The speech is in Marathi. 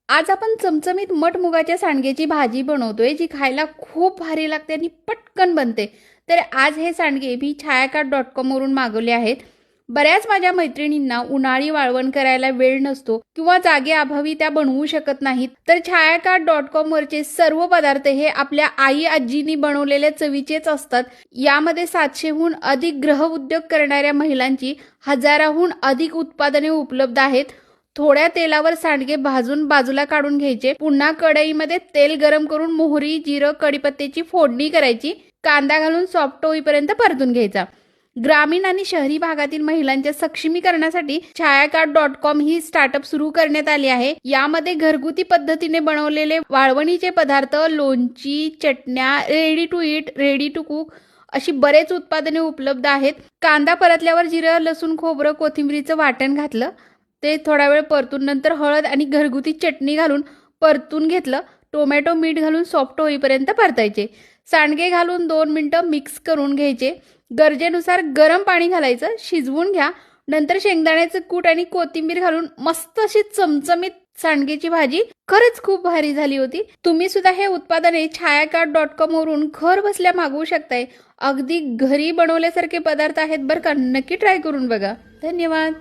आज आपण चमचमीत मटमुगाच्या सांडग्याची भाजी बनवतोय, जी खायला खूप भारी लागते आणि पटकन बनते. तर आज हे सांडगे मी छायाकार्ट.com वरून मागवले आहेत. बऱ्याच माझ्या मैत्रिणींना उन्हाळी वाळवण करायला वेळ नसतो किंवा जागेअभावी त्या बनवू शकत नाहीत. तर छायाकार्ट.com वरचे सर्व पदार्थ हे आपल्या आई आजींनी बनवलेल्या चवीचेच असतात. यामध्ये 700हून अधिक गृह उद्योग करणाऱ्या महिलांची हजाराहून अधिक उत्पादने उपलब्ध आहेत. थोड्या तेलावर सांडगे भाजून बाजूला काढून घ्यायचे. पुन्हा कढईमध्ये तेल गरम करून मोहरी, जिरं, कढीपत्त्याची फोडणी करायची. कांदा घालून सॉफ्ट होईपर्यंत परतून घ्यायचा. ग्रामीण आणि शहरी भागातील महिलांच्या सक्षमीकरणासाठी छायाकार्ट.com ही स्टार्टअप सुरू करण्यात आली आहे. यामध्ये घरगुती पद्धतीने बनवलेले वाळवणीचे पदार्थ, लोणची, चटण्या, ready to eat, ready to cook अशी बरेच उत्पादने उपलब्ध आहेत. कांदा परतल्यावर जिरं, लसूण, खोबरं, कोथिंबीरीचं वाटण घातलं. ते थोडा वेळ परतून नंतर हळद आणि घरगुती चटणी घालून परतून घेतलं. टोमॅटो, मीठ घालून सॉफ्ट होईपर्यंत परतायचे. सांडगे घालून 2 मिनिटं मिक्स करून घ्यायचे. गरजेनुसार गरम पाणी घालायचं, शिजवून घ्या. नंतर शेंगदाण्याचं कूट आणि कोथिंबीर घालून मस्त अशी चमचमीत सांडगेची भाजी खरंच खूप भारी झाली होती. तुम्ही सुद्धा हे उत्पादने छायाकार्ट.com वरून घर बसल्या मागवू शकताय. अगदी घरी बनवल्यासारखे पदार्थ आहेत बरं का. नक्की ट्राय करून बघा. धन्यवाद.